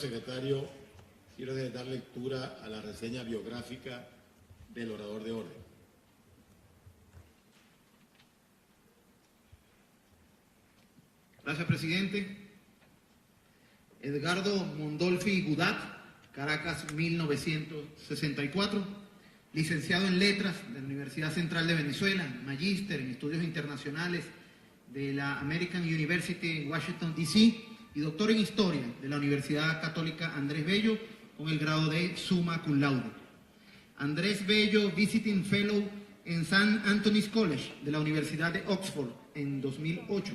Secretario, quiero dar lectura a la reseña biográfica del orador de orden. Gracias, presidente. Edgardo Mondolfi Gudat, Caracas, 1964, licenciado en Letras de la Universidad Central de Venezuela, magíster en Estudios Internacionales de la American University en Washington, D.C., y doctor en Historia de la Universidad Católica Andrés Bello, con el grado de Summa Cum Laude. Andrés Bello, Visiting Fellow en St. Anthony's College de la Universidad de Oxford en 2008.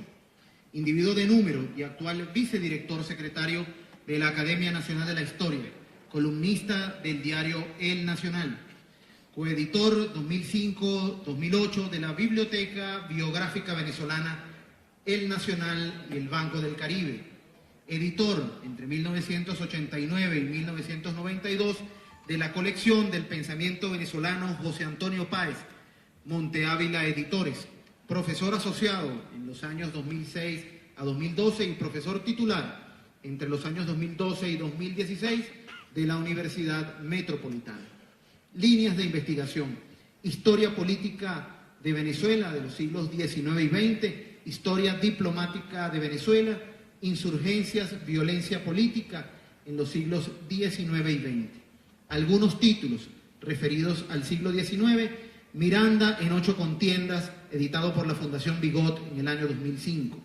Individuo de número y actual vicedirector secretario de la Academia Nacional de la Historia, columnista del diario El Nacional, coeditor 2005-2008 de la Biblioteca Biográfica Venezolana El Nacional y el Banco del Caribe, editor entre 1989 y 1992 de la colección del pensamiento venezolano José Antonio Páez, Monte Ávila Editores, profesor asociado en los años 2006 a 2012 y profesor titular entre los años 2012 y 2016 de la Universidad Metropolitana. Líneas de investigación: historia política de Venezuela de los siglos XIX y XX, historia diplomática de Venezuela, insurgencias, violencia política en los siglos XIX y XX. Algunos títulos referidos al siglo XIX: Miranda en 8 contiendas, editado por la Fundación Bigot en el año 2005.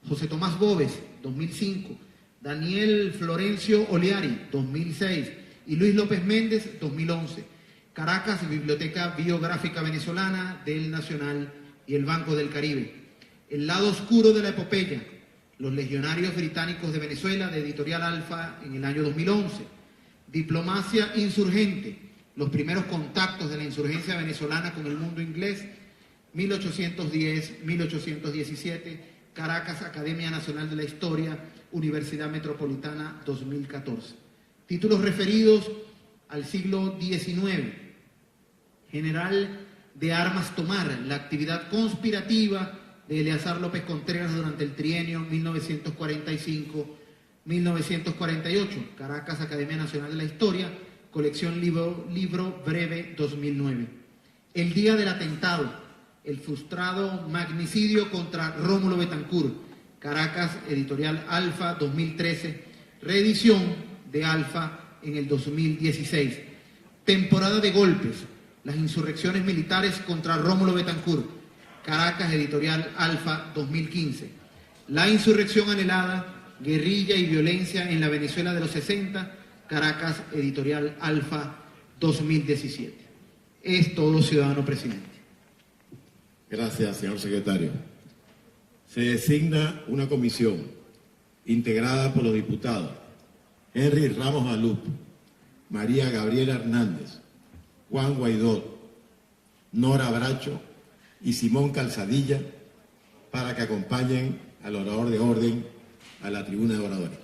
José Tomás Gómez, 2005. Daniel Florencio Oleari, 2006. Y Luis López Méndez, 2011. Caracas, Biblioteca Biográfica Venezolana del Nacional y el Banco del Caribe. El lado oscuro de la epopeya: Los legionarios británicos de Venezuela, de Editorial Alfa en el año 2011. Diplomacia insurgente: Los primeros contactos de la insurgencia venezolana con el mundo inglés, 1810-1817, Caracas, Academia Nacional de la Historia, Universidad Metropolitana, 2014. Títulos referidos al siglo XIX: General de Armas Tomar, la actividad conspirativa de Eleazar López Contreras durante el trienio 1945-1948, Caracas, Academia Nacional de la Historia, colección libro breve, 2009. El día del atentado: el frustrado magnicidio contra Rómulo Betancourt, Caracas, Editorial Alfa, 2013, reedición de Alfa en el 2016. Temporada de golpes: las insurrecciones militares contra Rómulo Betancourt, Caracas, Editorial Alfa, 2015. La insurrección anhelada, guerrilla y violencia en la Venezuela de los 60, Caracas, Editorial Alfa, 2017. Es todo, ciudadano presidente. Gracias, señor secretario. Se designa una comisión integrada por los diputados Henry Ramos Malup, María Gabriela Hernández, Juan Guaidó, Nora Bracho y Simón Calzadilla, para que acompañen al orador de orden a la tribuna de oradores.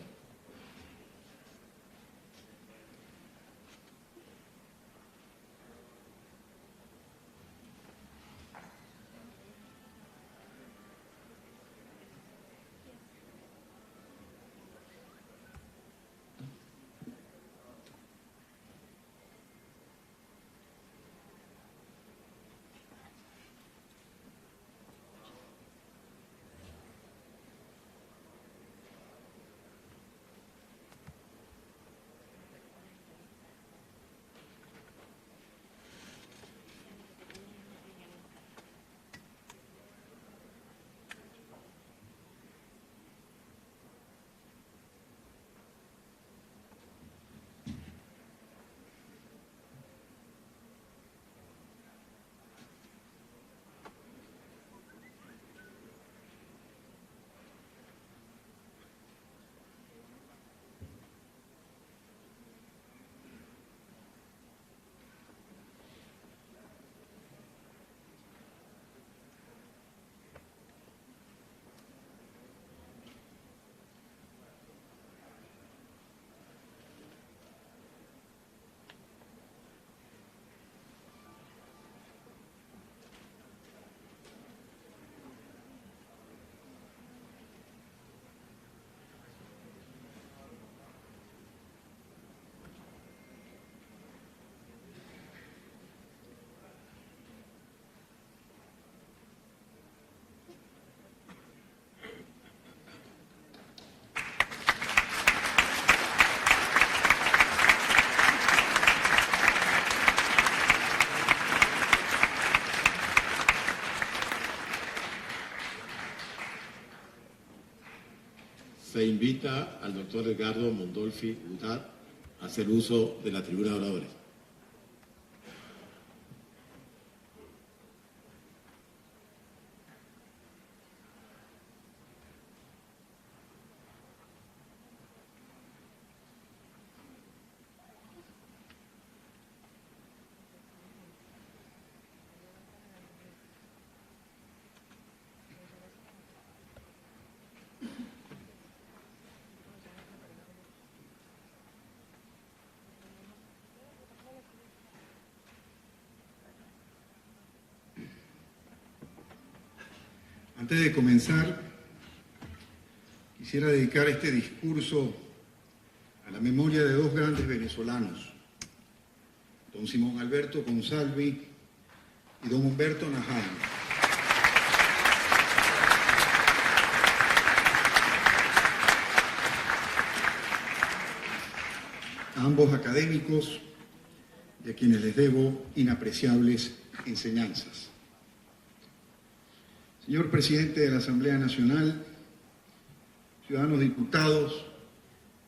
se invita al doctor Edgardo Mondolfi Udat a hacer uso de la tribuna de oradores. Antes de comenzar, quisiera dedicar este discurso a la memoria de dos grandes venezolanos, don Simón Alberto Consalvi y don Humberto Najal. A ambos académicos y a quienes les debo inapreciables enseñanzas. Señor Presidente de la Asamblea Nacional, ciudadanos diputados,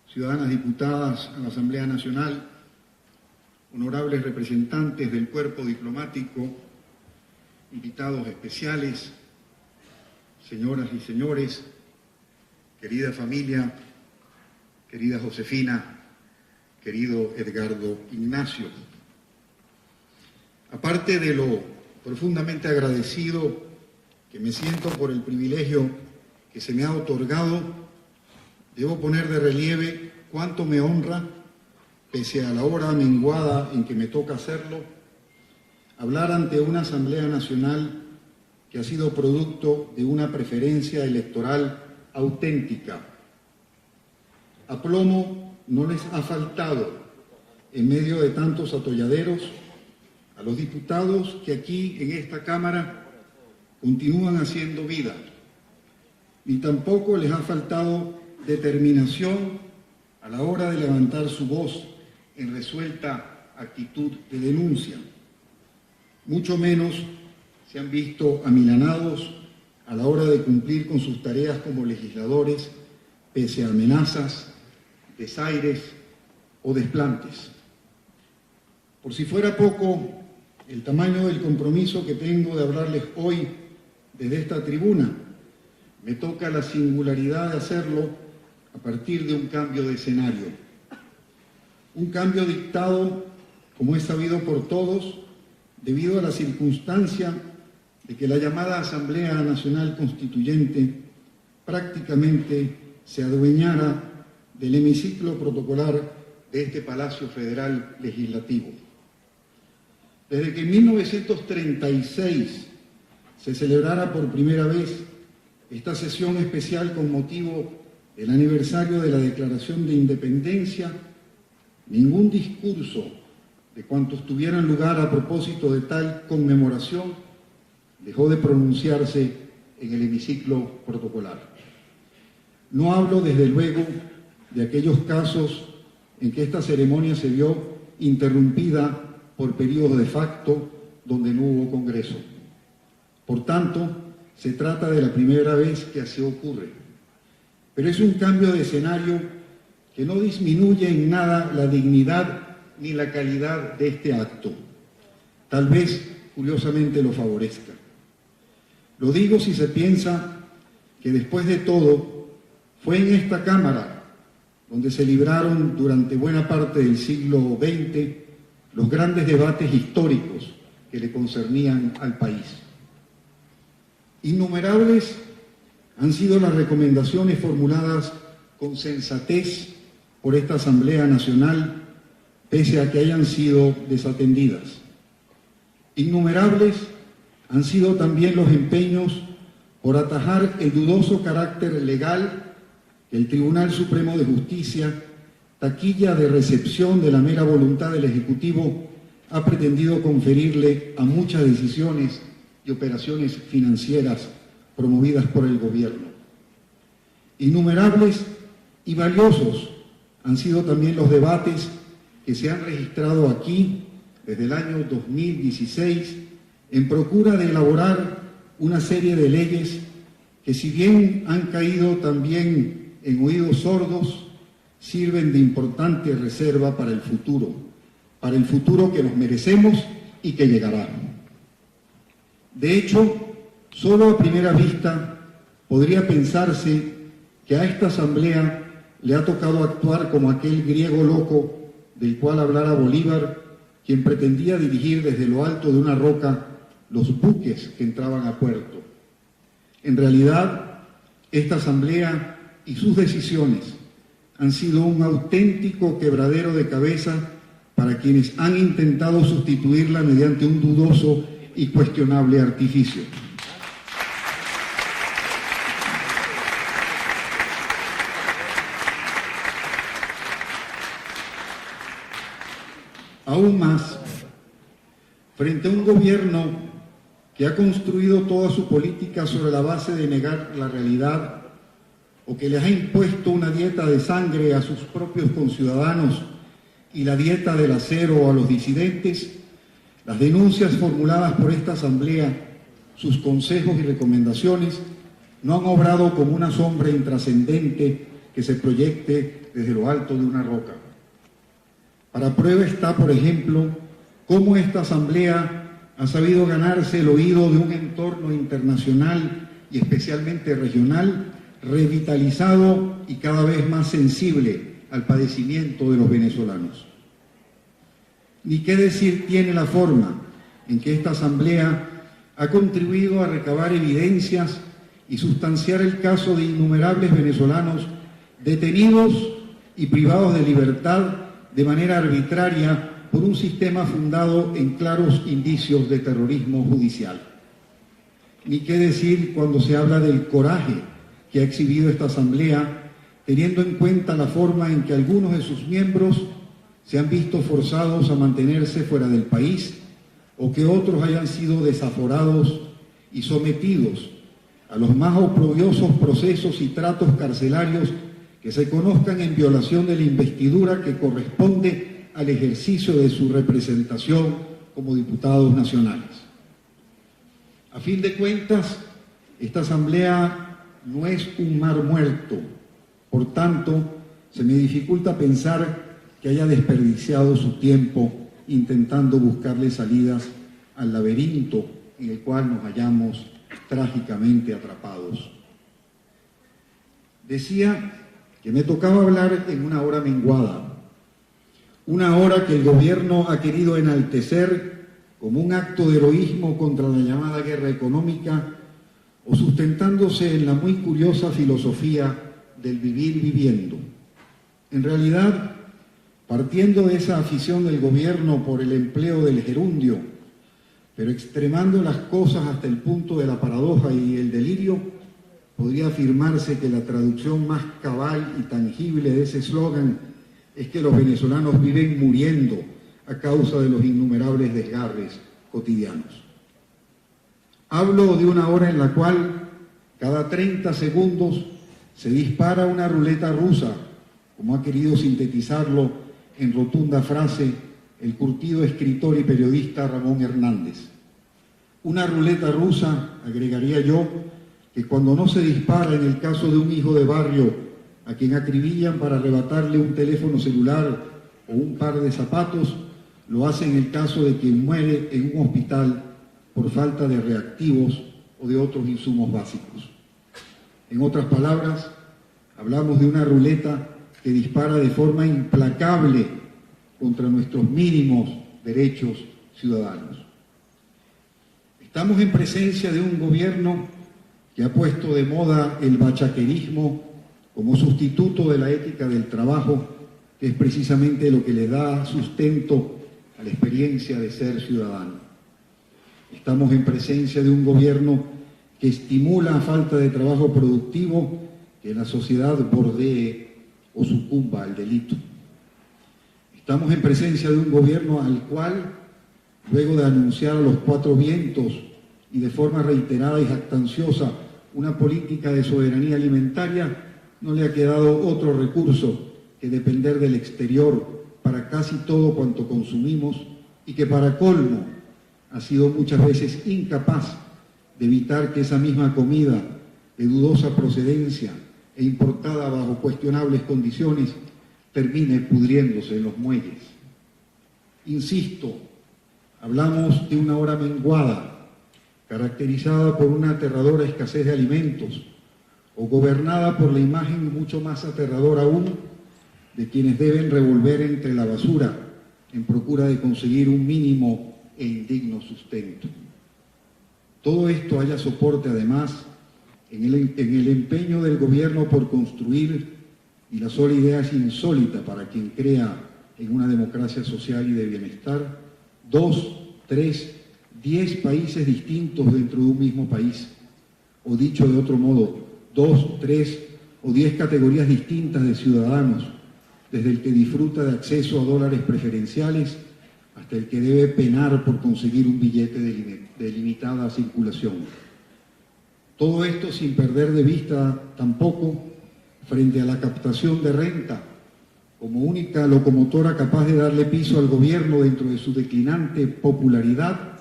ciudadanas diputadas a la Asamblea Nacional, honorables representantes del cuerpo diplomático, invitados especiales, señoras y señores, querida familia, querida Josefina, querido Edgardo Ignacio. Aparte de lo profundamente agradecido que me siento por el privilegio que se me ha otorgado, debo poner de relieve cuánto me honra, pese a la hora menguada en que me toca hacerlo, hablar ante una Asamblea Nacional que ha sido producto de una preferencia electoral auténtica. Aplomo no les ha faltado en medio de tantos atolladeros a los diputados que aquí en esta Cámara continúan haciendo vida, ni tampoco les ha faltado determinación a la hora de levantar su voz en resuelta actitud de denuncia. Mucho menos se han visto amilanados a la hora de cumplir con sus tareas como legisladores, pese a amenazas, desaires o desplantes. Por si fuera poco, el tamaño del compromiso que tengo de hablarles hoy desde esta tribuna, me toca la singularidad de hacerlo a partir de un cambio de escenario. Un cambio dictado, como es sabido por todos, debido a la circunstancia de que la llamada Asamblea Nacional Constituyente prácticamente se adueñara del hemiciclo protocolar de este Palacio Federal Legislativo. Desde que en 1936 se celebrara por primera vez esta sesión especial con motivo del aniversario de la Declaración de Independencia, ningún discurso de cuantos tuvieran lugar a propósito de tal conmemoración dejó de pronunciarse en el hemiciclo protocolar. No hablo, desde luego, de aquellos casos en que esta ceremonia se vio interrumpida por periodos de facto donde no hubo Congreso. Por tanto, se trata de la primera vez que así ocurre. Pero es un cambio de escenario que no disminuye en nada la dignidad ni la calidad de este acto. Tal vez, curiosamente, lo favorezca. Lo digo si se piensa que después de todo, fue en esta Cámara donde se libraron durante buena parte del siglo XX los grandes debates históricos que le concernían al país. Innumerables han sido las recomendaciones formuladas con sensatez por esta Asamblea Nacional, pese a que hayan sido desatendidas. Innumerables han sido también los empeños por atajar el dudoso carácter legal que el Tribunal Supremo de Justicia, taquilla de recepción de la mera voluntad del Ejecutivo, ha pretendido conferirle a muchas decisiones y operaciones financieras promovidas por el gobierno. Innumerables y valiosos han sido también los debates que se han registrado aquí desde el año 2016 en procura de elaborar una serie de leyes que, si bien han caído también en oídos sordos, sirven de importante reserva para el futuro que nos merecemos y que llegará. De hecho, solo a primera vista podría pensarse que a esta asamblea le ha tocado actuar como aquel griego loco del cual hablara Bolívar, quien pretendía dirigir desde lo alto de una roca los buques que entraban a puerto. En realidad, esta asamblea y sus decisiones han sido un auténtico quebradero de cabeza para quienes han intentado sustituirla mediante un dudoso y cuestionable artificio. Aún más, frente a un gobierno que ha construido toda su política sobre la base de negar la realidad, o que les ha impuesto una dieta de sangre a sus propios conciudadanos y la dieta del acero a los disidentes, las denuncias formuladas por esta asamblea, sus consejos y recomendaciones, no han obrado como una sombra intrascendente que se proyecte desde lo alto de una roca. Para prueba está, por ejemplo, cómo esta asamblea ha sabido ganarse el oído de un entorno internacional y especialmente regional, revitalizado y cada vez más sensible al padecimiento de los venezolanos. Ni qué decir tiene la forma en que esta asamblea ha contribuido a recabar evidencias y sustanciar el caso de innumerables venezolanos detenidos y privados de libertad de manera arbitraria por un sistema fundado en claros indicios de terrorismo judicial. Ni qué decir cuando se habla del coraje que ha exhibido esta asamblea, teniendo en cuenta la forma en que algunos de sus miembros se han visto forzados a mantenerse fuera del país o que otros hayan sido desaforados y sometidos a los más oprobiosos procesos y tratos carcelarios que se conozcan en violación de la investidura que corresponde al ejercicio de su representación como diputados nacionales. A fin de cuentas, esta asamblea no es un mar muerto, por tanto, se me dificulta pensar que haya desperdiciado su tiempo intentando buscarle salidas al laberinto en el cual nos hallamos trágicamente atrapados. Decía que me tocaba hablar en una hora menguada, una hora que el gobierno ha querido enaltecer como un acto de heroísmo contra la llamada guerra económica o sustentándose en la muy curiosa filosofía del vivir viviendo. En realidad, partiendo de esa afición del gobierno por el empleo del gerundio, pero extremando las cosas hasta el punto de la paradoja y el delirio, podría afirmarse que la traducción más cabal y tangible de ese eslogan es que los venezolanos viven muriendo a causa de los innumerables desgarres cotidianos. Hablo de una hora en la cual cada 30 segundos se dispara una ruleta rusa, como ha querido sintetizarlo en rotunda frase el curtido escritor y periodista Ramón Hernández. Una ruleta rusa, agregaría yo, que cuando no se dispara en el caso de un hijo de barrio a quien acribillan para arrebatarle un teléfono celular o un par de zapatos, lo hace en el caso de quien muere en un hospital por falta de reactivos o de otros insumos básicos. En otras palabras, hablamos de una ruleta que dispara de forma implacable contra nuestros mínimos derechos ciudadanos. Estamos en presencia de un gobierno que ha puesto de moda el bachaquerismo como sustituto de la ética del trabajo, que es precisamente lo que le da sustento a la experiencia de ser ciudadano. Estamos en presencia de un gobierno que estimula a falta de trabajo productivo que la sociedad bordee o sucumba al delito. Estamos en presencia de un gobierno al cual, luego de anunciar a los cuatro vientos y de forma reiterada y jactanciosa una política de soberanía alimentaria, no le ha quedado otro recurso que depender del exterior para casi todo cuanto consumimos y que para colmo ha sido muchas veces incapaz de evitar que esa misma comida de dudosa procedencia e importada bajo cuestionables condiciones, termine pudriéndose en los muelles. Insisto, hablamos de una hora menguada, caracterizada por una aterradora escasez de alimentos, o gobernada por la imagen mucho más aterradora aún de quienes deben revolver entre la basura en procura de conseguir un mínimo e indigno sustento. Todo esto haya soporte además en el empeño del gobierno por construir, y la sola idea es insólita para quien crea en una democracia social y de bienestar, 2, 3, 10 países distintos dentro de un mismo país, o dicho de otro modo, 2, 3 o 10 categorías distintas de ciudadanos, desde el que disfruta de acceso a dólares preferenciales hasta el que debe penar por conseguir un billete de limitada circulación. Todo esto sin perder de vista tampoco, frente a la captación de renta, como única locomotora capaz de darle piso al gobierno dentro de su declinante popularidad,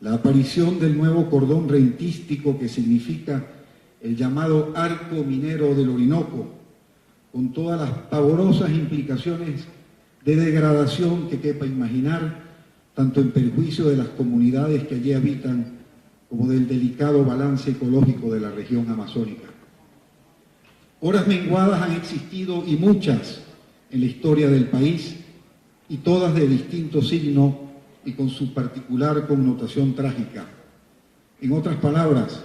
la aparición del nuevo cordón rentístico que significa el llamado arco minero del Orinoco, con todas las pavorosas implicaciones de degradación que quepa imaginar, tanto en perjuicio de las comunidades que allí habitan como del delicado balance ecológico de la región amazónica. Horas menguadas han existido y muchas en la historia del país, y todas de distinto signo y con su particular connotación trágica. En otras palabras,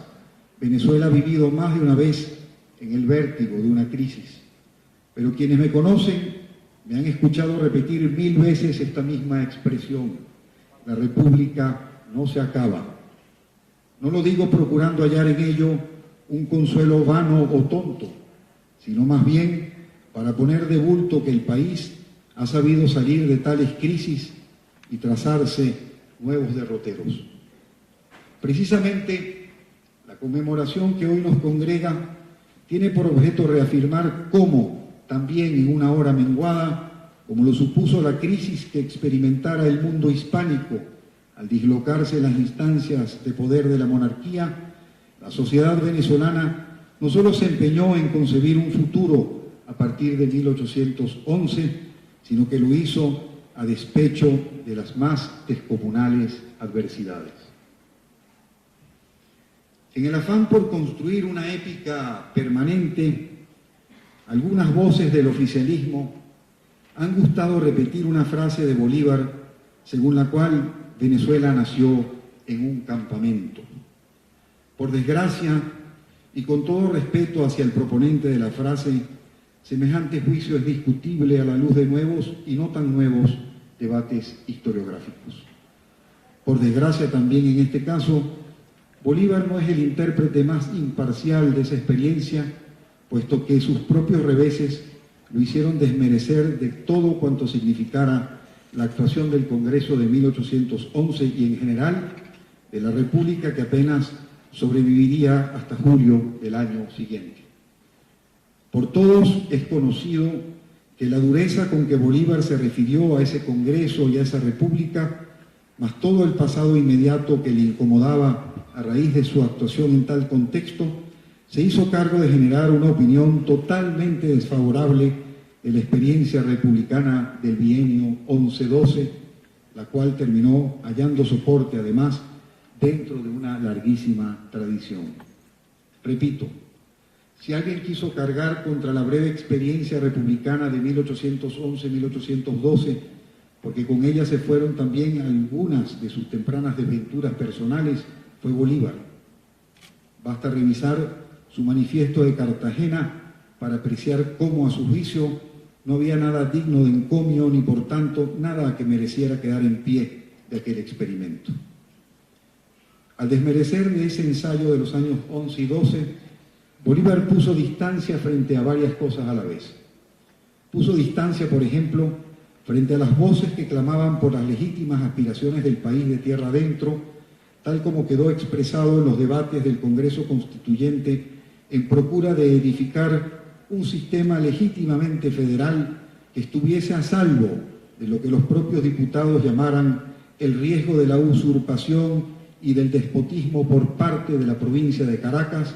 Venezuela ha vivido más de una vez en el vértigo de una crisis, pero quienes me conocen me han escuchado repetir 1000 veces esta misma expresión: la República no se acaba. No lo digo procurando hallar en ello un consuelo vano o tonto, sino más bien para poner de bulto que el país ha sabido salir de tales crisis y trazarse nuevos derroteros. Precisamente, la conmemoración que hoy nos congrega tiene por objeto reafirmar cómo, también en una hora menguada, como lo supuso la crisis que experimentara el mundo hispánico al dislocarse las instancias de poder de la monarquía, la sociedad venezolana no solo se empeñó en concebir un futuro a partir de 1811, sino que lo hizo a despecho de las más descomunales adversidades. En el afán por construir una épica permanente, algunas voces del oficialismo han gustado repetir una frase de Bolívar según la cual Venezuela nació en un campamento. Por desgracia, y con todo respeto hacia el proponente de la frase, semejante juicio es discutible a la luz de nuevos y no tan nuevos debates historiográficos. Por desgracia también en este caso, Bolívar no es el intérprete más imparcial de esa experiencia, puesto que sus propios reveses lo hicieron desmerecer de todo cuanto significara la actuación del Congreso de 1811 y en general de la República que apenas sobreviviría hasta julio del año siguiente. Por todos es conocido que la dureza con que Bolívar se refirió a ese Congreso y a esa República, más todo el pasado inmediato que le incomodaba a raíz de su actuación en tal contexto, se hizo cargo de generar una opinión totalmente desfavorable de la experiencia republicana del bienio 11-12, la cual terminó hallando soporte además dentro de una larguísima tradición. Repito, si alguien quiso cargar contra la breve experiencia republicana de 1811-1812, porque con ella se fueron también algunas de sus tempranas desventuras personales, fue Bolívar. Basta revisar su manifiesto de Cartagena para apreciar cómo a su juicio no había nada digno de encomio ni por tanto nada que mereciera quedar en pie de aquel experimento. Al desmerecer de ese ensayo de los años 11 y 12, Bolívar puso distancia frente a varias cosas a la vez. Puso distancia, por ejemplo, frente a las voces que clamaban por las legítimas aspiraciones del país de tierra adentro, tal como quedó expresado en los debates del Congreso Constituyente en procura de edificar un sistema legítimamente federal que estuviese a salvo de lo que los propios diputados llamaran el riesgo de la usurpación y del despotismo por parte de la provincia de Caracas,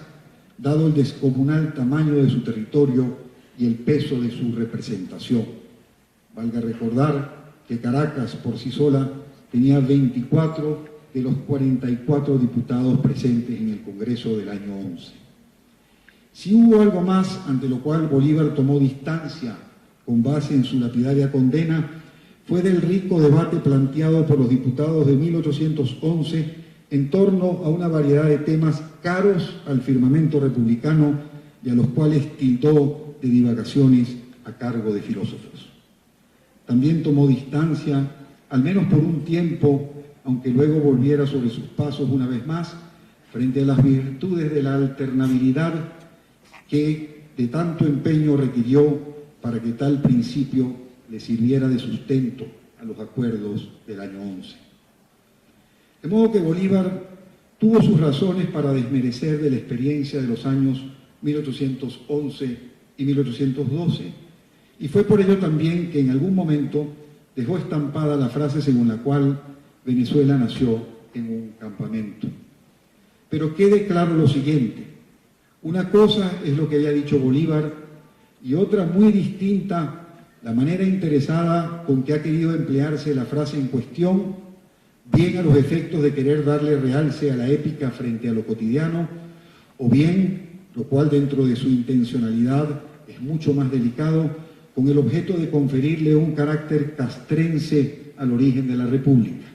dado el descomunal tamaño de su territorio y el peso de su representación. Valga recordar que Caracas por sí sola tenía 24 de los 44 diputados presentes en el Congreso del año 11. Si hubo algo más ante lo cual Bolívar tomó distancia con base en su lapidaria condena, fue del rico debate planteado por los diputados de 1811 en torno a una variedad de temas caros al firmamento republicano y a los cuales tildó de divagaciones a cargo de filósofos. También tomó distancia, al menos por un tiempo, aunque luego volviera sobre sus pasos una vez más, frente a las virtudes de la alternabilidad que de tanto empeño requirió para que tal principio le sirviera de sustento a los acuerdos del año 11. De modo que Bolívar tuvo sus razones para desmerecer de la experiencia de los años 1811 y 1812, y fue por ello también que en algún momento dejó estampada la frase según la cual Venezuela nació en un campamento. Pero quede claro lo siguiente: una cosa es lo que haya dicho Bolívar y otra muy distinta la manera interesada con que ha querido emplearse la frase en cuestión, bien a los efectos de querer darle realce a la épica frente a lo cotidiano, o bien, lo cual dentro de su intencionalidad es mucho más delicado, con el objeto de conferirle un carácter castrense al origen de la República.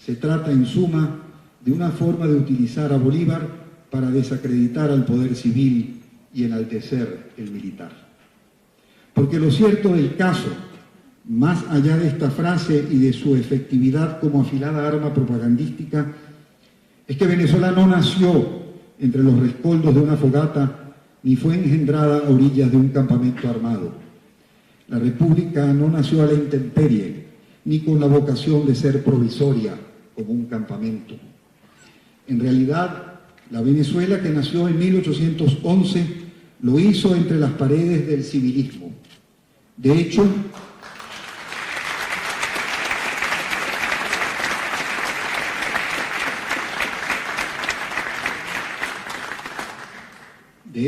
Se trata, en suma, de una forma de utilizar a Bolívar para desacreditar al poder civil y enaltecer el militar. Porque lo cierto del caso, más allá de esta frase y de su efectividad como afilada arma propagandística, es que Venezuela no nació entre los rescoldos de una fogata ni fue engendrada a orillas de un campamento armado. La República no nació a la intemperie, ni con la vocación de ser provisoria como un campamento. En realidad, la Venezuela que nació en 1811 lo hizo entre las paredes del civilismo. De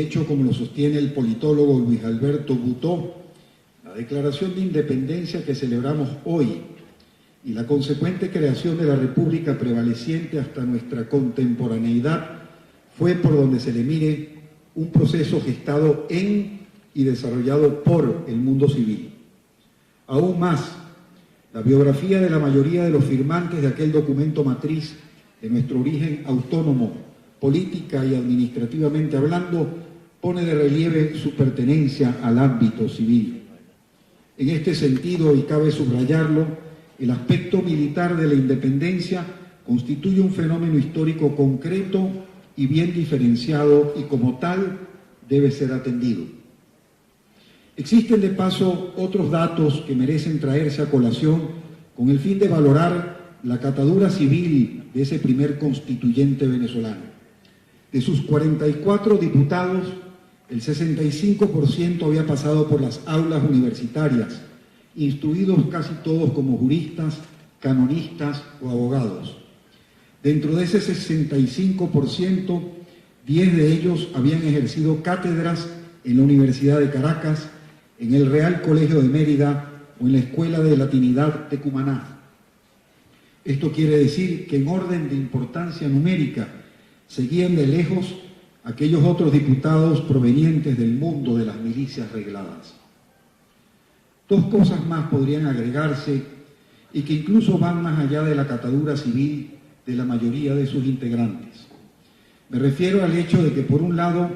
hecho, como lo sostiene el politólogo Luis Alberto Butó, la declaración de independencia que celebramos hoy y la consecuente creación de la República prevaleciente hasta nuestra contemporaneidad fue, por donde se le mire, un proceso gestado en y desarrollado por el mundo civil. Aún más, la biografía de la mayoría de los firmantes de aquel documento matriz de nuestro origen autónomo, política y administrativamente hablando, pone de relieve su pertenencia al ámbito civil. En este sentido, y cabe subrayarlo, el aspecto militar de la independencia constituye un fenómeno histórico concreto y bien diferenciado y como tal debe ser atendido. Existen de paso otros datos que merecen traerse a colación con el fin de valorar la catadura civil de ese primer constituyente venezolano. De sus 44 diputados, el 65% había pasado por las aulas universitarias, instruidos casi todos como juristas, canonistas o abogados. Dentro de ese 65%, 10 de ellos habían ejercido cátedras en la Universidad de Caracas, en el Real Colegio de Mérida o en la Escuela de Latinidad de Cumaná. Esto quiere decir que en orden de importancia numérica seguían de lejos aquellos otros diputados provenientes del mundo de las milicias regladas. Dos cosas más podrían agregarse y que incluso van más allá de la catadura civil de la mayoría de sus integrantes. Me refiero al hecho de que, por un lado,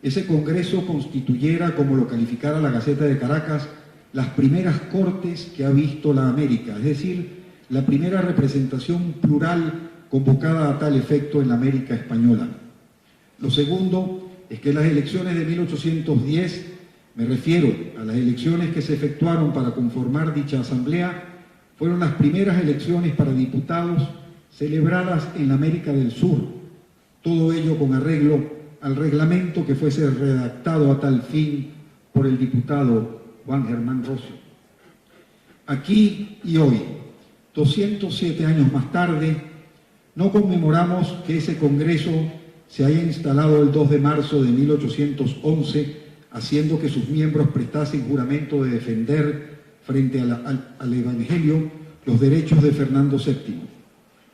ese Congreso constituyera, como lo calificara la Gaceta de Caracas, las primeras cortes que ha visto la América, es decir, la primera representación plural convocada a tal efecto en la América española. Lo segundo es que las elecciones de 1810, me refiero a las elecciones que se efectuaron para conformar dicha asamblea, fueron las primeras elecciones para diputados celebradas en la América del Sur, todo ello con arreglo al reglamento que fuese redactado a tal fin por el diputado Juan Germán Rocio. Aquí y hoy, 207 años más tarde, no conmemoramos que ese Congreso se haya instalado el 2 de marzo de 1811, haciendo que sus miembros prestasen juramento de defender frente al Evangelio los derechos de Fernando VII.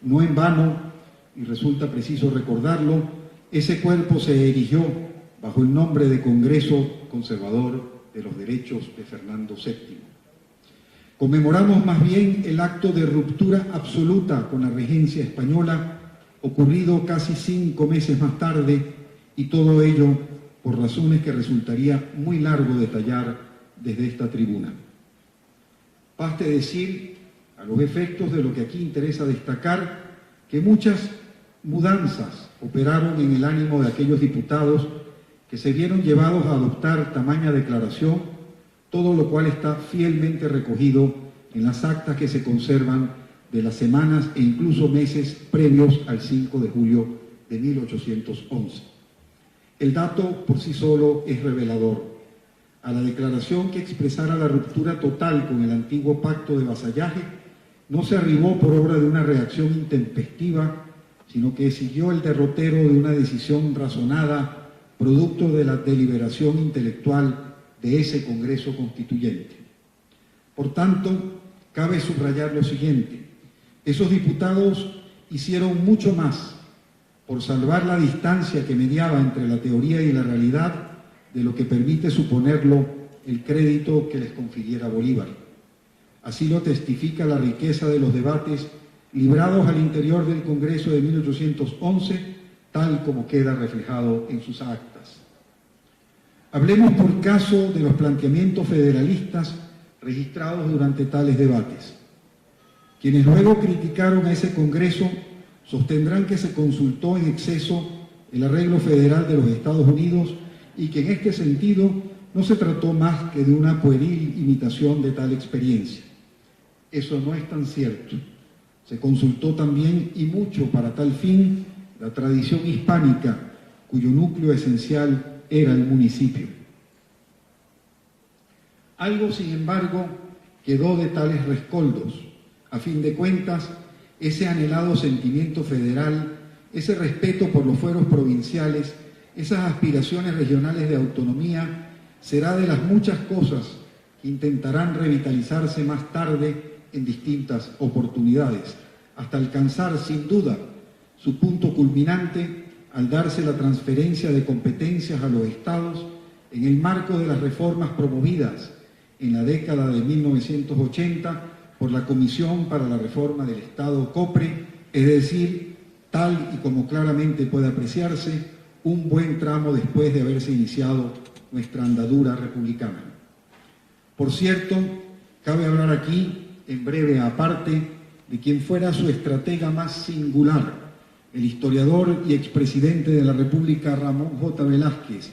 No en vano, y resulta preciso recordarlo, ese cuerpo se erigió bajo el nombre de Congreso Conservador de los Derechos de Fernando VII. Conmemoramos más bien el acto de ruptura absoluta con la regencia española, ocurrido casi 5 meses más tarde, y todo ello por razones que resultaría muy largo detallar desde esta tribuna. Baste decir, a los efectos de lo que aquí interesa destacar, que muchas mudanzas operaron en el ánimo de aquellos diputados que se vieron llevados a adoptar tamaña declaración, todo lo cual está fielmente recogido en las actas que se conservan de las semanas e incluso meses previos al 5 de julio de 1811. El dato por sí solo es revelador. A la declaración que expresara la ruptura total con el antiguo pacto de vasallaje no se arribó por obra de una reacción intempestiva, sino que siguió el derrotero de una decisión razonada, producto de la deliberación intelectual de ese Congreso Constituyente. Por tanto, cabe subrayar lo siguiente: esos diputados hicieron mucho más por salvar la distancia que mediaba entre la teoría y la realidad de lo que permite suponerlo el crédito que les confiriera Bolívar. Así lo testifica la riqueza de los debates librados al interior del Congreso de 1811, tal como queda reflejado en sus actas. Hablemos por caso de los planteamientos federalistas registrados durante tales debates. Quienes luego criticaron a ese Congreso sostendrán que se consultó en exceso el arreglo federal de los Estados Unidos y que en este sentido no se trató más que de una pueril imitación de tal experiencia. Eso no es tan cierto. Se consultó también, y mucho para tal fin, la tradición hispánica, cuyo núcleo esencial era el municipio. Algo, sin embargo, quedó de tales rescoldos. A fin de cuentas, ese anhelado sentimiento federal, ese respeto por los fueros provinciales, esas aspiraciones regionales de autonomía, será de las muchas cosas que intentarán revitalizarse más tarde en distintas oportunidades, hasta alcanzar, sin duda, su punto culminante al darse la transferencia de competencias a los estados en el marco de las reformas promovidas en la década de 1980 por la Comisión para la Reforma del Estado COPRE, es decir, tal y como claramente puede apreciarse, un buen tramo después de haberse iniciado nuestra andadura republicana. Por cierto, cabe hablar aquí, en breve aparte, de quien fuera su estratega más singular, el historiador y expresidente de la República Ramón J. Velázquez,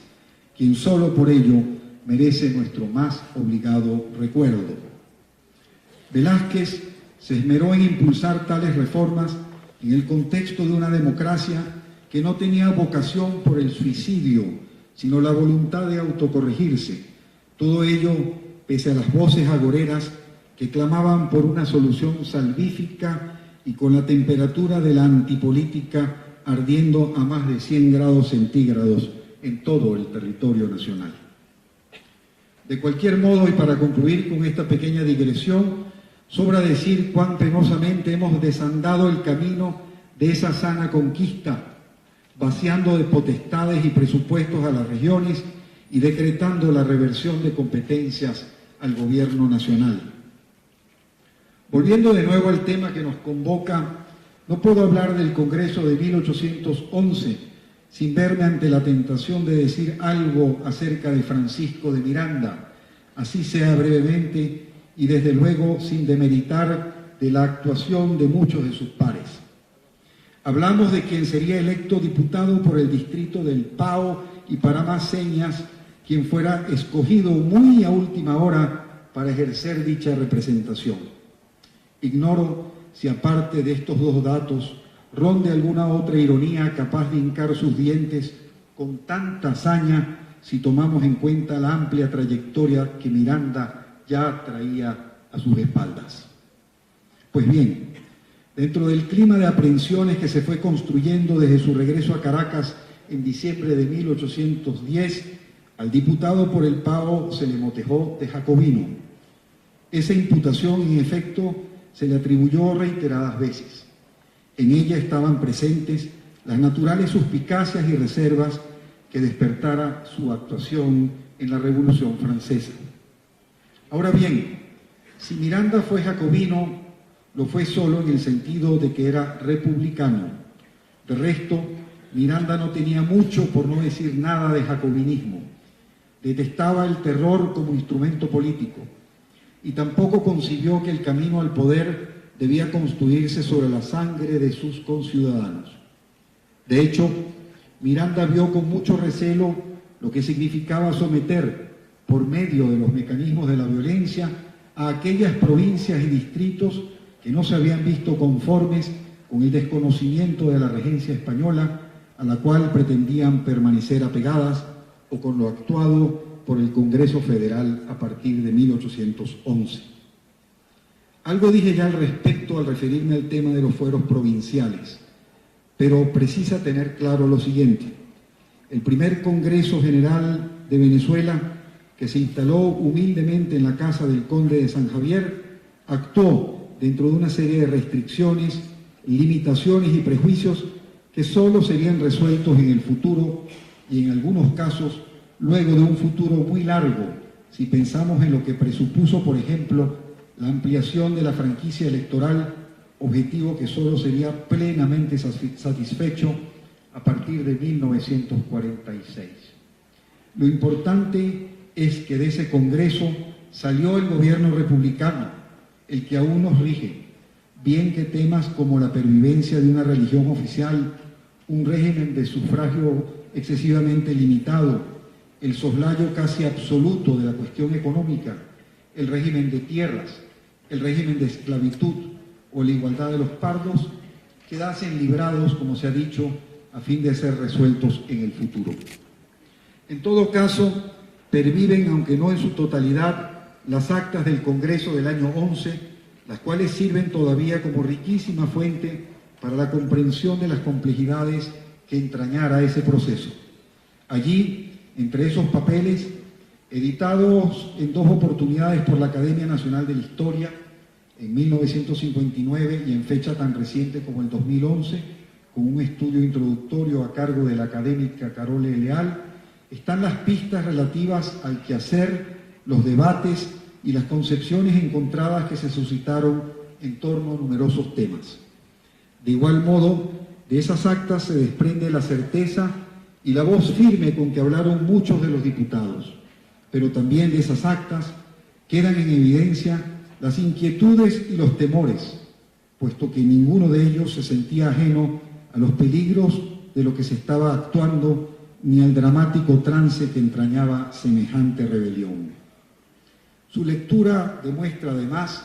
quien solo por ello merece nuestro más obligado recuerdo. Velázquez se esmeró en impulsar tales reformas en el contexto de una democracia que no tenía vocación por el suicidio, sino la voluntad de autocorregirse. Todo ello pese a las voces agoreras que clamaban por una solución salvífica y con la temperatura de la antipolítica ardiendo a más de 100 grados centígrados en todo el territorio nacional. De cualquier modo, y para concluir con esta pequeña digresión, sobra decir cuán penosamente hemos desandado el camino de esa sana conquista, vaciando de potestades y presupuestos a las regiones y decretando la reversión de competencias al gobierno nacional. Volviendo de nuevo al tema que nos convoca, no puedo hablar del Congreso de 1811 sin verme ante la tentación de decir algo acerca de Francisco de Miranda, así sea brevemente y desde luego sin demeritar de la actuación de muchos de sus pares. Hablamos de quien sería electo diputado por el distrito del Pao y, para más señas, quien fuera escogido muy a última hora para ejercer dicha representación. Ignoro si aparte de estos dos datos ronde alguna otra ironía capaz de hincar sus dientes con tanta hazaña si tomamos en cuenta la amplia trayectoria que Miranda ya traía a sus espaldas. Pues bien, dentro del clima de aprensiones que se fue construyendo desde su regreso a Caracas en diciembre de 1810, al diputado por el pago se le motejó de jacobino. Esa imputación, en efecto, se le atribuyó reiteradas veces. En ella estaban presentes las naturales suspicacias y reservas que despertara su actuación en la Revolución Francesa. Ahora bien, si Miranda fue jacobino, lo fue solo en el sentido de que era republicano. De resto, Miranda no tenía mucho, por no decir nada, de jacobinismo. Detestaba el terror como instrumento político y tampoco concibió que el camino al poder debía construirse sobre la sangre de sus conciudadanos. De hecho, Miranda vio con mucho recelo lo que significaba someter, por medio de los mecanismos de la violencia, a aquellas provincias y distritos que no se habían visto conformes con el desconocimiento de la regencia española, a la cual pretendían permanecer apegadas, o con lo actuado por el Congreso Federal a partir de 1811. Algo dije ya al respecto al referirme al tema de los fueros provinciales, pero precisa tener claro lo siguiente. El primer Congreso General de Venezuela, que se instaló humildemente en la casa del Conde de San Javier, actuó dentro de una serie de restricciones, limitaciones y prejuicios que solo serían resueltos en el futuro y en algunos casos luego de un futuro muy largo, si pensamos en lo que presupuso, por ejemplo, la ampliación de la franquicia electoral, objetivo que solo sería plenamente satisfecho a partir de 1946. Lo importante es que de ese Congreso salió el gobierno republicano, el que aún nos rige, bien que temas como la pervivencia de una religión oficial, un régimen de sufragio excesivamente limitado, el soslayo casi absoluto de la cuestión económica, el régimen de tierras, el régimen de esclavitud o la igualdad de los pardos, quedasen librados, como se ha dicho, a fin de ser resueltos en el futuro. En todo caso, perviven, aunque no en su totalidad, las actas del Congreso del año 11, las cuales sirven todavía como riquísima fuente para la comprensión de las complejidades que entrañara ese proceso. Allí, entre esos papeles, editados en 2 oportunidades por la Academia Nacional de la Historia, en 1959 y en fecha tan reciente como el 2011, con un estudio introductorio a cargo de la académica Carole Leal, están las pistas relativas al quehacer, los debates y las concepciones encontradas que se suscitaron en torno a numerosos temas. De igual modo, de esas actas se desprende la certeza y la voz firme con que hablaron muchos de los diputados, pero también de esas actas quedan en evidencia las inquietudes y los temores, puesto que ninguno de ellos se sentía ajeno a los peligros de lo que se estaba actuando ni al dramático trance que entrañaba semejante rebelión. Su lectura demuestra además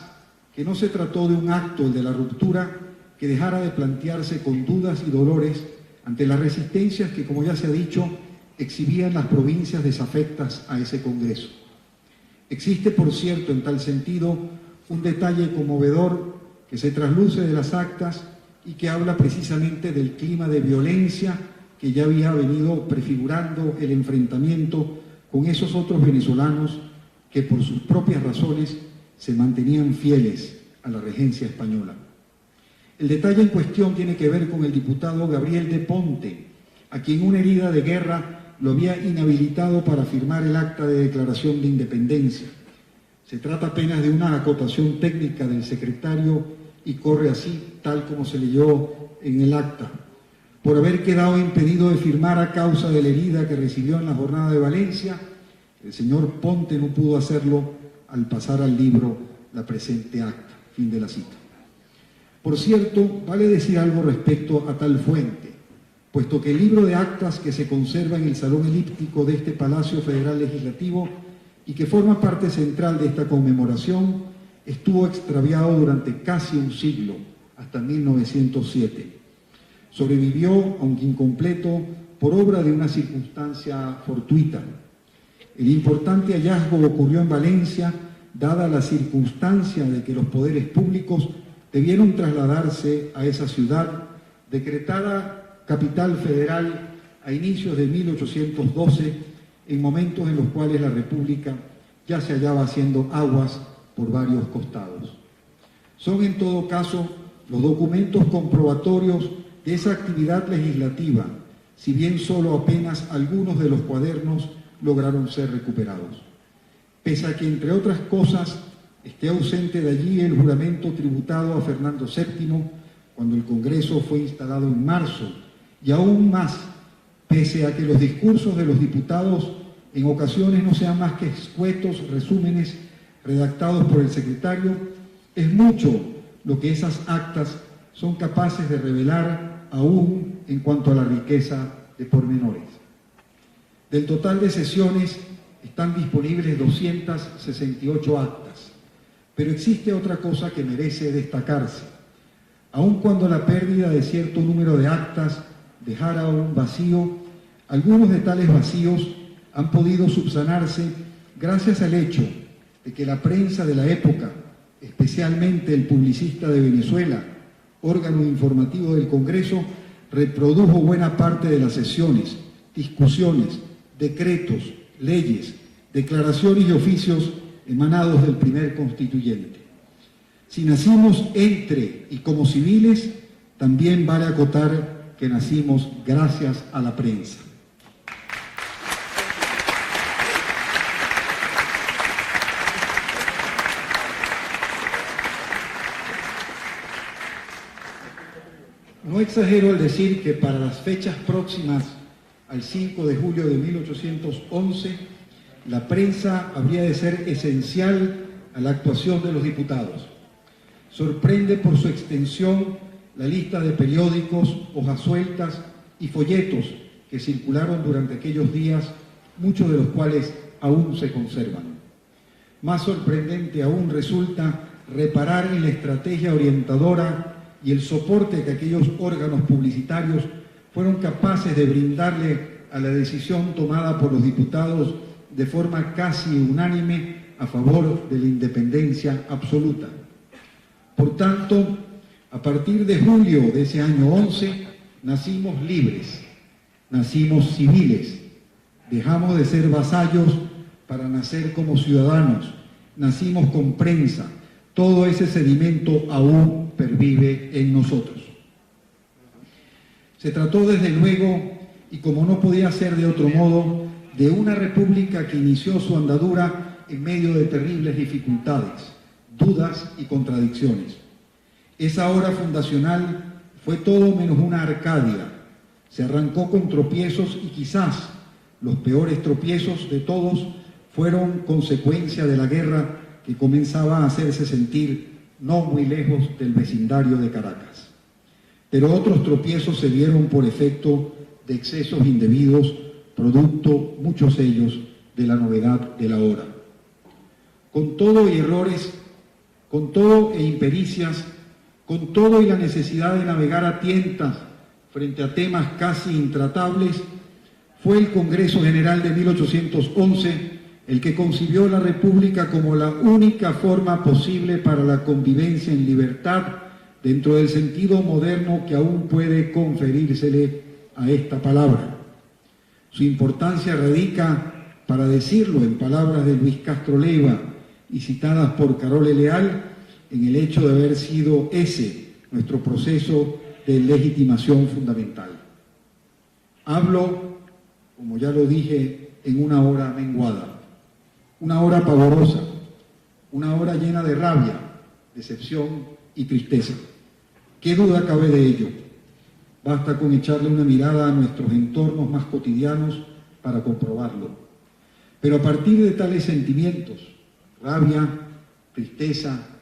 que no se trató de un acto, el de la ruptura, que dejara de plantearse con dudas y dolores ante las resistencias que, como ya se ha dicho, exhibían las provincias desafectas a ese Congreso. Existe, por cierto, en tal sentido, un detalle conmovedor que se trasluce de las actas y que habla precisamente del clima de violencia que ya había venido prefigurando el enfrentamiento con esos otros venezolanos que por sus propias razones se mantenían fieles a la regencia española. El detalle en cuestión tiene que ver con el diputado Gabriel de Ponte, a quien una herida de guerra lo había inhabilitado para firmar el acta de declaración de independencia. Se trata apenas de una acotación técnica del secretario y corre así, tal como se leyó en el acta. Por haber quedado impedido de firmar a causa de la herida que recibió en la jornada de Valencia, el señor Ponte no pudo hacerlo al pasar al libro la presente acta. Fin de la cita. Por cierto, vale decir algo respecto a tal fuente, puesto que el libro de actas que se conserva en el Salón Elíptico de este Palacio Federal Legislativo y que forma parte central de esta conmemoración, estuvo extraviado durante casi un siglo, hasta 1907. Sobrevivió, aunque incompleto, por obra de una circunstancia fortuita. El importante hallazgo ocurrió en Valencia, dada la circunstancia de que los poderes públicos debieron trasladarse a esa ciudad, decretada capital federal a inicios de 1812, en momentos en los cuales la República ya se hallaba haciendo aguas por varios costados. Son en todo caso los documentos comprobatorios de esa actividad legislativa, si bien solo apenas algunos de los cuadernos lograron ser recuperados. Pese a que, entre otras cosas, esté ausente de allí el juramento tributado a Fernando VII cuando el Congreso fue instalado en marzo, y aún más, pese a que los discursos de los diputados en ocasiones no sean más que escuetos resúmenes redactados por el secretario, es mucho lo que esas actas son capaces de revelar aún en cuanto a la riqueza de pormenores. Del total de sesiones están disponibles 268 actas, pero existe otra cosa que merece destacarse. Aun cuando la pérdida de cierto número de actas dejara un vacío, algunos de tales vacíos han podido subsanarse gracias al hecho de que la prensa de la época, especialmente el Publicista de Venezuela, órgano informativo del Congreso, reprodujo buena parte de las sesiones, discusiones, decretos, leyes, declaraciones y oficios emanados del primer constituyente. Si nacimos entre y como civiles, también vale acotar que nacimos gracias a la prensa. No exagero al decir que para las fechas próximas al 5 de julio de 1811, la prensa habría de ser esencial a la actuación de los diputados. Sorprende por su extensión la lista de periódicos, hojas sueltas y folletos que circularon durante aquellos días, muchos de los cuales aún se conservan. Más sorprendente aún resulta reparar en la estrategia orientadora y el soporte que aquellos órganos publicitarios fueron capaces de brindarle a la decisión tomada por los diputados de forma casi unánime a favor de la independencia absoluta. Por tanto, a partir de julio de ese año 11, nacimos libres, nacimos civiles, dejamos de ser vasallos para nacer como ciudadanos, nacimos con prensa, todo ese sedimento aún pervive en nosotros. Se trató desde luego, y como no podía ser de otro modo, de una república que inició su andadura en medio de terribles dificultades, dudas y contradicciones. Esa hora fundacional fue todo menos una Arcadia. Se arrancó con tropiezos y quizás los peores tropiezos de todos fueron consecuencia de la guerra que comenzaba a hacerse sentir no muy lejos del vecindario de Caracas. Pero otros tropiezos se dieron por efecto de excesos indebidos, producto, muchos de ellos, de la novedad de la hora. Con todo y errores, con todo e impericias, con todo y la necesidad de navegar a tientas frente a temas casi intratables, fue el Congreso General de 1811 el que concibió la República como la única forma posible para la convivencia en libertad dentro del sentido moderno que aún puede conferírsele a esta palabra. Su importancia radica, para decirlo en palabras de Luis Castro Leiva y citadas por Carole Leal, en el hecho de haber sido ese nuestro proceso de legitimación fundamental. Hablo, como ya lo dije, en una hora menguada, una hora pavorosa, una hora llena de rabia, decepción y tristeza. ¿Qué duda cabe de ello? Basta con echarle una mirada a nuestros entornos más cotidianos para comprobarlo. Pero a partir de tales sentimientos, rabia, tristeza,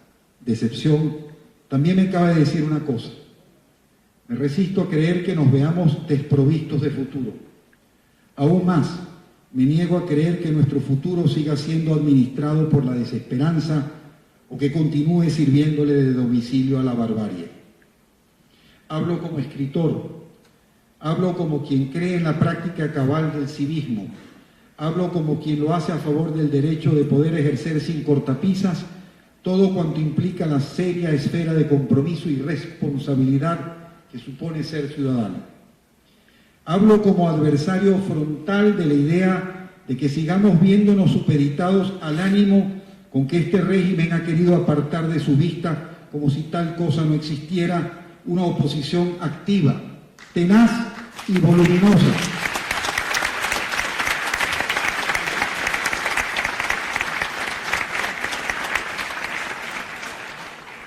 decepción, también me cabe decir una cosa. Me resisto a creer que nos veamos desprovistos de futuro. Aún más, me niego a creer que nuestro futuro siga siendo administrado por la desesperanza o que continúe sirviéndole de domicilio a la barbarie. Hablo como escritor, hablo como quien cree en la práctica cabal del civismo, hablo como quien lo hace a favor del derecho de poder ejercer sin cortapisas todo cuanto implica la seria esfera de compromiso y responsabilidad que supone ser ciudadano. Hablo como adversario frontal de la idea de que sigamos viéndonos supeditados al ánimo con que este régimen ha querido apartar de su vista, como si tal cosa no existiera, una oposición activa, tenaz y voluminosa.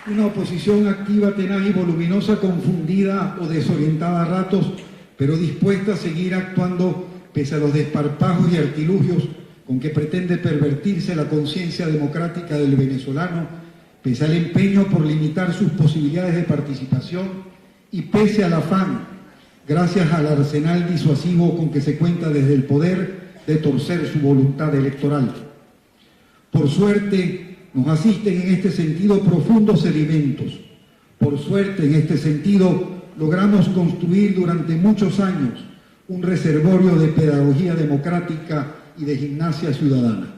Una oposición activa, tenaz y voluminosa, confundida o desorientada a ratos, pero dispuesta a seguir actuando pese a los desparpajos y artilugios con que pretende pervertirse la conciencia democrática del venezolano, pese al empeño por limitar sus posibilidades de participación y pese al afán, gracias al arsenal disuasivo con que se cuenta desde el poder, de torcer su voluntad electoral. Por suerte, nos asisten en este sentido profundos sedimentos. Por suerte, en este sentido, logramos construir durante muchos años un reservorio de pedagogía democrática y de gimnasia ciudadana.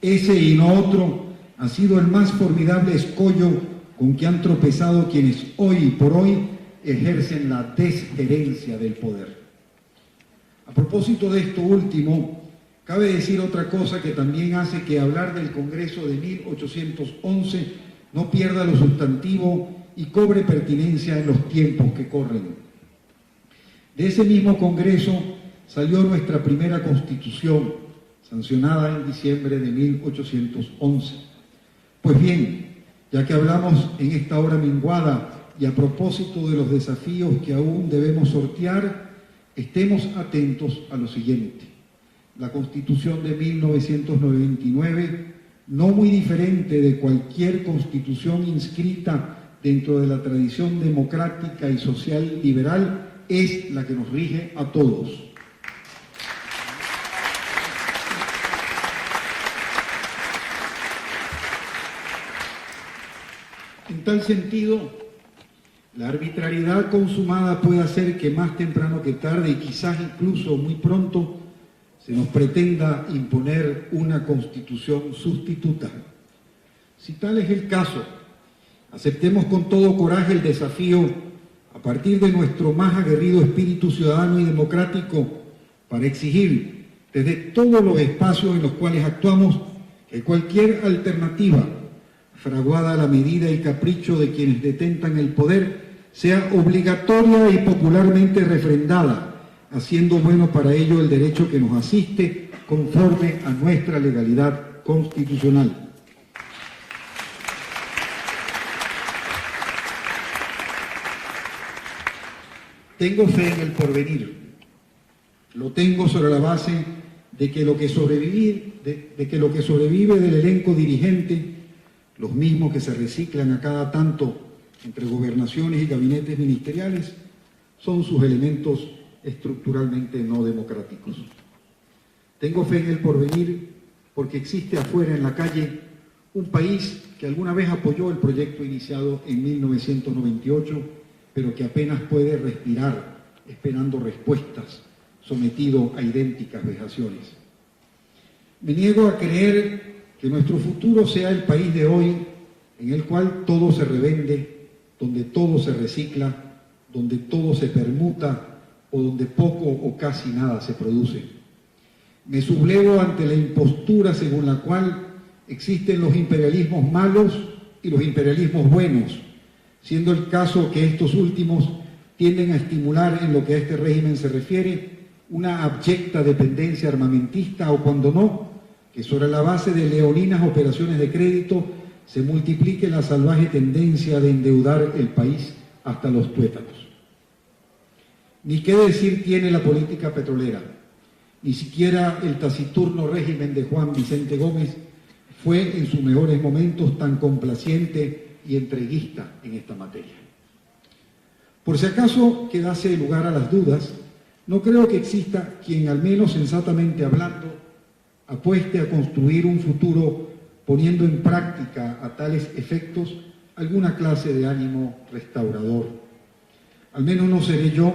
Ese y no otro ha sido el más formidable escollo con que han tropezado quienes hoy por hoy ejercen la desgerencia del poder. A propósito de esto último, cabe decir otra cosa que también hace que hablar del Congreso de 1811 no pierda lo sustantivo y cobre pertinencia en los tiempos que corren. De ese mismo Congreso salió nuestra primera Constitución, sancionada en diciembre de 1811. Pues bien, ya que hablamos en esta hora menguada y a propósito de los desafíos que aún debemos sortear, estemos atentos a lo siguiente. La Constitución de 1999, no muy diferente de cualquier constitución inscrita dentro de la tradición democrática y social liberal, es la que nos rige a todos. En tal sentido, la arbitrariedad consumada puede hacer que más temprano que tarde, y quizás incluso muy pronto, se nos pretenda imponer una constitución sustituta. Si tal es el caso, aceptemos con todo coraje el desafío a partir de nuestro más aguerrido espíritu ciudadano y democrático para exigir desde todos los espacios en los cuales actuamos que cualquier alternativa fraguada a la medida y capricho de quienes detentan el poder sea obligatoria y popularmente refrendada, haciendo bueno para ello el derecho que nos asiste conforme a nuestra legalidad constitucional. Tengo fe en el porvenir. Lo tengo sobre la base de que lo que sobrevive del elenco dirigente, los mismos que se reciclan a cada tanto entre gobernaciones y gabinetes ministeriales, son sus elementos estructuralmente no democráticos. Tengo fe en el porvenir porque existe afuera en la calle un país que alguna vez apoyó el proyecto iniciado en 1998, pero que apenas puede respirar esperando respuestas, sometido a idénticas vejaciones. Me niego a creer que nuestro futuro sea el país de hoy, en el cual todo se revende, donde todo se recicla, donde todo se permuta o donde poco o casi nada se produce. Me sublevo ante la impostura según la cual existen los imperialismos malos y los imperialismos buenos, siendo el caso que estos últimos tienden a estimular en lo que a este régimen se refiere una abyecta dependencia armamentista, o cuando no, que sobre la base de leoninas operaciones de crédito se multiplique la salvaje tendencia de endeudar el país hasta los tuétanos. Ni qué decir tiene la política petrolera. Ni siquiera el taciturno régimen de Juan Vicente Gómez fue en sus mejores momentos tan complaciente y entreguista en esta materia. Por si acaso quedase lugar a las dudas, no creo que exista quien, al menos sensatamente hablando, apueste a construir un futuro poniendo en práctica a tales efectos alguna clase de ánimo restaurador. Al menos no seré yo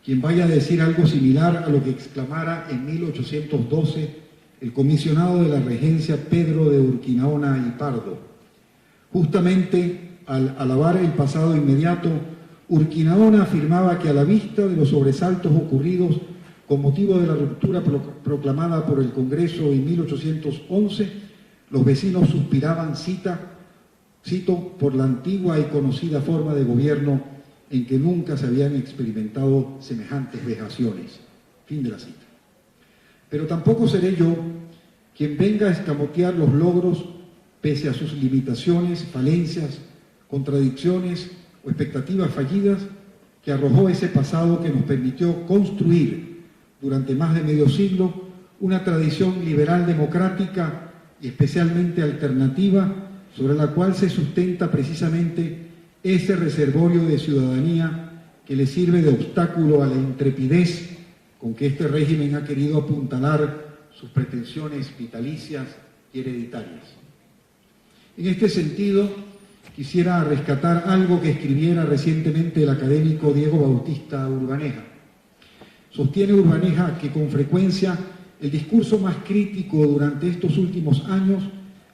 quien vaya a decir algo similar a lo que exclamara en 1812 el comisionado de la regencia Pedro de Urquinaona y Pardo, justamente al alabar el pasado inmediato Urquinaona afirmaba que a la vista de los sobresaltos ocurridos con motivo de la ruptura proclamada por el Congreso en 1811, los vecinos suspiraban, cito, por la antigua y conocida forma de gobierno en que nunca se habían experimentado semejantes vejaciones. Fin de la cita. Pero tampoco seré yo quien venga a escamotear los logros pese a sus limitaciones, falencias, contradicciones o expectativas fallidas que arrojó ese pasado que nos permitió construir durante más de medio siglo una tradición liberal democrática y especialmente alternativa sobre la cual se sustenta precisamente ese reservorio de ciudadanía que le sirve de obstáculo a la intrepidez con que este régimen ha querido apuntalar sus pretensiones vitalicias y hereditarias. En este sentido, quisiera rescatar algo que escribiera recientemente el académico Diego Bautista Urbaneja. Sostiene Urbaneja que con frecuencia el discurso más crítico durante estos últimos años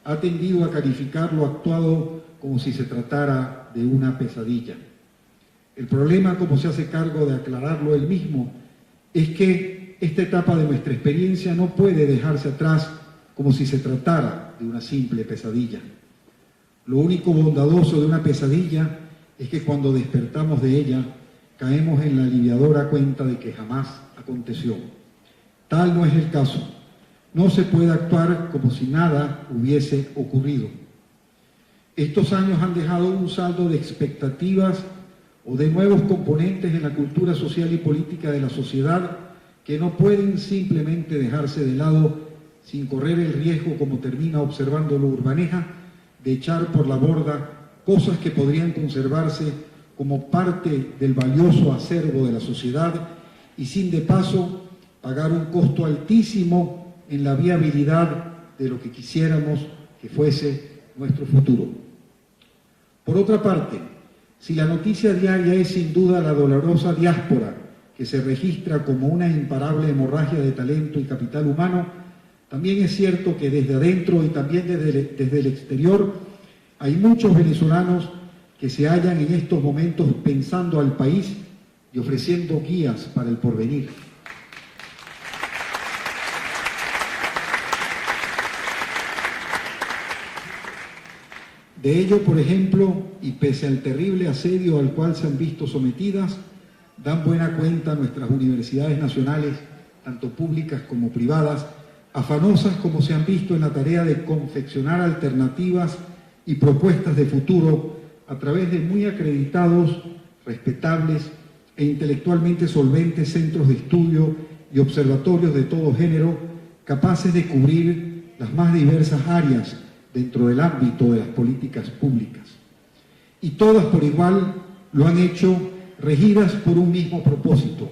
ha tendido a calificar lo actuado como si se tratara de una pesadilla. El problema, como se hace cargo de aclararlo él mismo, es que esta etapa de nuestra experiencia no puede dejarse atrás como si se tratara de una simple pesadilla. Lo único bondadoso de una pesadilla es que cuando despertamos de ella, caemos en la aliviadora cuenta de que jamás aconteció. Tal no es el caso. No se puede actuar como si nada hubiese ocurrido. Estos años han dejado un saldo de expectativas o de nuevos componentes en la cultura social y política de la sociedad que no pueden simplemente dejarse de lado sin correr el riesgo, como termina observándolo Urbaneja, de echar por la borda cosas que podrían conservarse como parte del valioso acervo de la sociedad y sin de paso pagar un costo altísimo en la viabilidad de lo que quisiéramos que fuese nuestro futuro. Por otra parte, si la noticia diaria es sin duda la dolorosa diáspora que se registra como una imparable hemorragia de talento y capital humano, también es cierto que desde adentro y también desde el exterior hay muchos venezolanos que se hallan en estos momentos pensando al país y ofreciendo guías para el porvenir. De ello, por ejemplo, y pese al terrible asedio al cual se han visto sometidas, dan buena cuenta nuestras universidades nacionales, tanto públicas como privadas, afanosas como se han visto en la tarea de confeccionar alternativas y propuestas de futuro a través de muy acreditados, respetables e intelectualmente solventes centros de estudio y observatorios de todo género, capaces de cubrir las más diversas áreas dentro del ámbito de las políticas públicas. Y todas por igual lo han hecho regidas por un mismo propósito,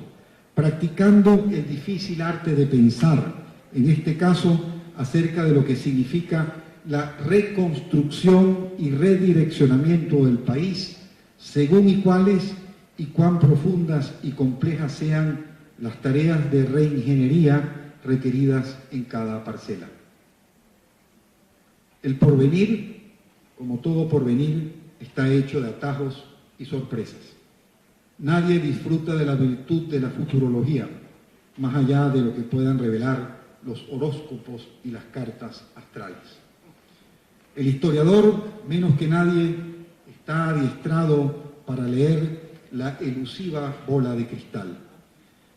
practicando el difícil arte de pensar, en este caso acerca de lo que significa la reconstrucción y redireccionamiento del país, según y cuáles y cuán profundas y complejas sean las tareas de reingeniería requeridas en cada parcela. El porvenir, como todo porvenir, está hecho de atajos y sorpresas. Nadie disfruta de la virtud de la futurología, más allá de lo que puedan revelar los horóscopos y las cartas astrales. El historiador, menos que nadie, está adiestrado para leer la elusiva bola de cristal.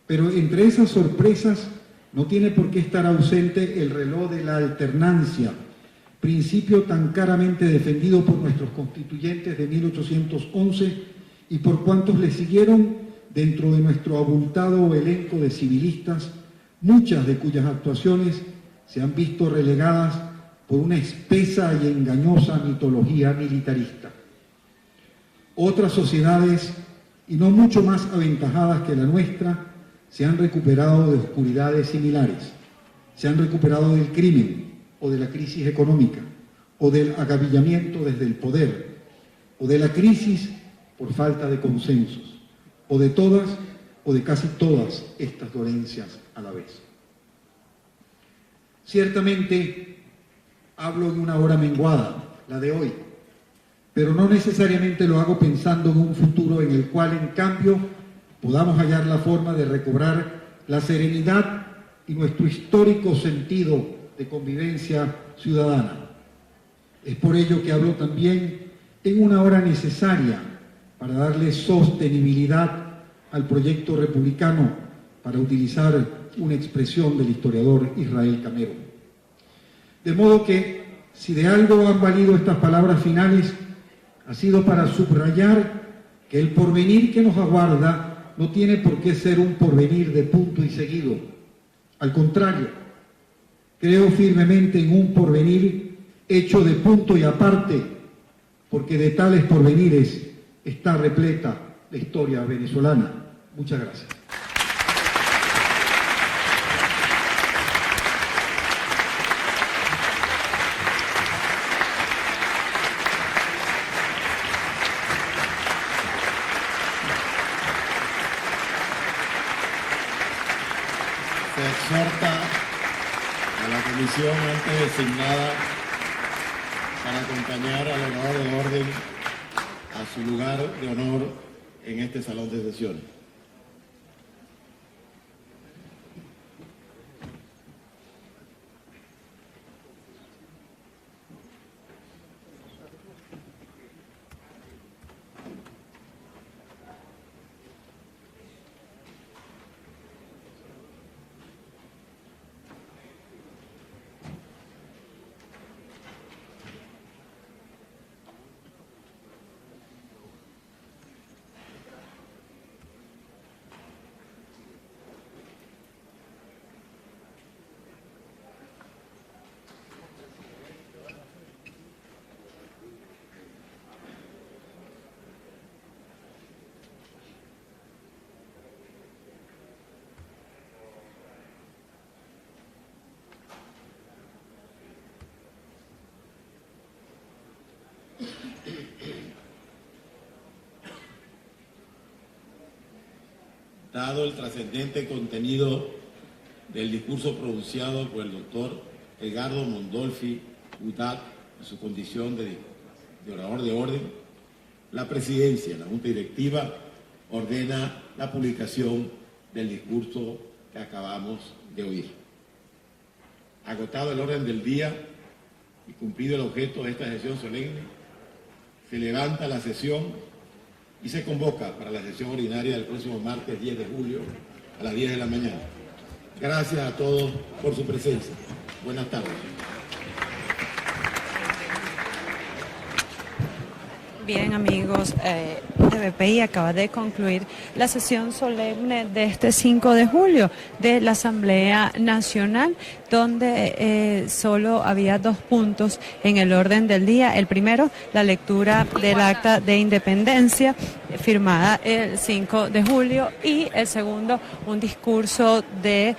Pero entre esas sorpresas no tiene por qué estar ausente el reloj de la alternancia, principio tan caramente defendido por nuestros constituyentes de 1811 y por cuantos le siguieron dentro de nuestro abultado elenco de civilistas, muchas de cuyas actuaciones se han visto relegadas por una espesa y engañosa mitología militarista. Otras sociedades, y no mucho más aventajadas que la nuestra, se han recuperado de oscuridades similares, se han recuperado del crimen o de la crisis económica, o del agavillamiento desde el poder, o de la crisis por falta de consensos, o de todas o de casi todas estas dolencias a la vez. Ciertamente hablo de una hora menguada, la de hoy, pero no necesariamente lo hago pensando en un futuro en el cual, en cambio, podamos hallar la forma de recobrar la serenidad y nuestro histórico sentido de convivencia ciudadana. Es por ello que hablo también en una hora necesaria para darle sostenibilidad al proyecto republicano, para utilizar una expresión del historiador Israel Camero. De modo que, si de algo han valido estas palabras finales, ha sido para subrayar que el porvenir que nos aguarda no tiene por qué ser un porvenir de punto y seguido. Al contrario, creo firmemente en un porvenir hecho de punto y aparte, porque de tales porvenires está repleta la historia venezolana. Muchas gracias. Se exhorta a la comisión antes designada para acompañar al orador de orden a su lugar de honor en este salón de sesiones. Dado el trascendente contenido del discurso pronunciado por el doctor Edgardo Mondolfi Udat en su condición de orador de orden, la presidencia, la Junta Directiva, ordena la publicación del discurso que acabamos de oír. Agotado el orden del día y cumplido el objeto de esta sesión solemne, se levanta la sesión y se convoca para la sesión ordinaria del próximo martes 10 de julio a las 10 de la mañana. Gracias a todos por su presencia. Buenas tardes. Bien, amigos, TVPI acaba de concluir la sesión solemne de este 5 de julio de la Asamblea Nacional, donde solo había 2 puntos en el orden del día. El primero, la lectura del Acta de Independencia firmada el 5 de julio, y el segundo, un discurso de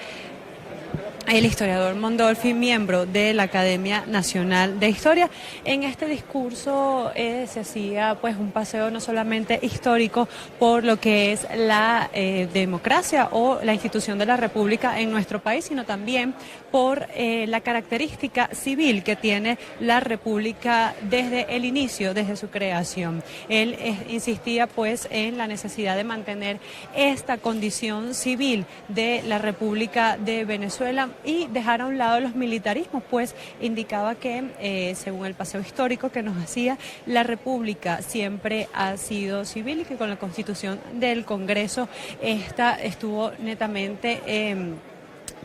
el historiador Mondolfi, miembro de la Academia Nacional de Historia. En este discurso se hacía pues un paseo no solamente histórico por lo que es la democracia o la institución de la República en nuestro país, sino también por la característica civil que tiene la República desde el inicio, desde su creación. Él insistía pues en la necesidad de mantener esta condición civil de la República de Venezuela y dejar a un lado los militarismos, pues indicaba que, según el paseo histórico que nos hacía, la República siempre ha sido civil y que con la Constitución del Congreso esta estuvo netamente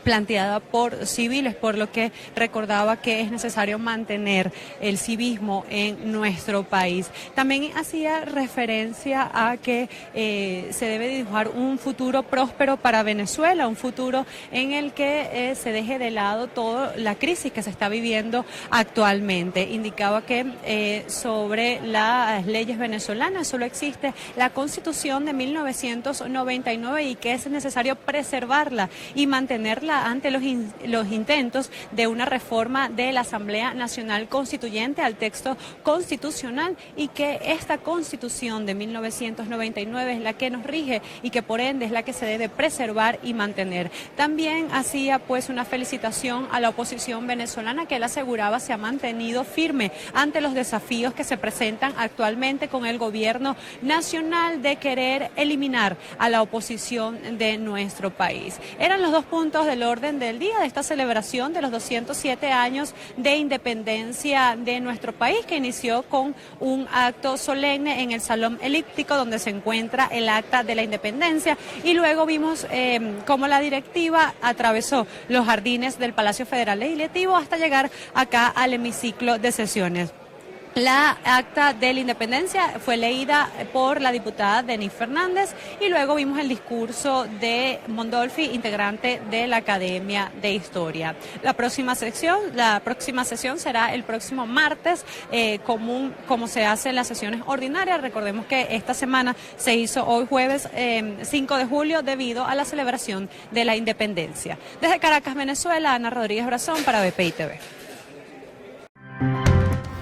planteada por civiles, por lo que recordaba que es necesario mantener el civismo en nuestro país. También hacía referencia a que se debe dibujar un futuro próspero para Venezuela, un futuro en el que se deje de lado toda la crisis que se está viviendo actualmente. Indicaba que sobre las leyes venezolanas solo existe la Constitución de 1999 y que es necesario preservarla y mantenerla protesta ante los intentos de una reforma de la Asamblea Nacional Constituyente al texto constitucional, y que esta Constitución de 1999 es la que nos rige y que por ende es la que se debe preservar y mantener. También hacía pues una felicitación a la oposición venezolana, que él aseguraba se ha mantenido firme ante los desafíos que se presentan actualmente con el gobierno nacional de querer eliminar a la oposición de nuestro país. Eran los 2 puntos del orden del día de esta celebración de los 207 años de independencia de nuestro país, que inició con un acto solemne en el Salón Elíptico, donde se encuentra el Acta de la Independencia, y luego vimos cómo la directiva atravesó los jardines del Palacio Federal Legislativo hasta llegar acá al hemiciclo de sesiones. La Acta de la Independencia fue leída por la diputada Denis Fernández, y luego vimos el discurso de Mondolfi, integrante de la Academia de Historia. La próxima sesión será el próximo martes, como se hace en las sesiones ordinarias. Recordemos que esta semana se hizo hoy jueves 5 de julio debido a la celebración de la independencia. Desde Caracas, Venezuela, Ana Rodríguez Brazón para BPI TV.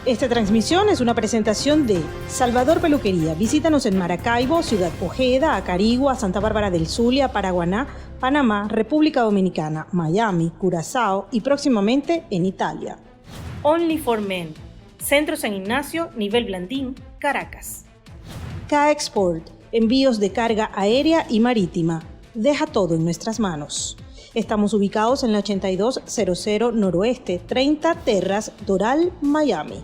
Esta transmisión es una presentación de Salvador Peluquería. Visítanos en Maracaibo, Ciudad Ojeda, Acarigua, Santa Bárbara del Zulia, Paraguaná, Panamá, República Dominicana, Miami, Curazao y próximamente en Italia. Only for Men. Centro San Ignacio, nivel Blandín, Caracas. K-Export. Envíos de carga aérea y marítima. Deja todo en nuestras manos. Estamos ubicados en la 8200 Noroeste, 30 Terras, Doral, Miami.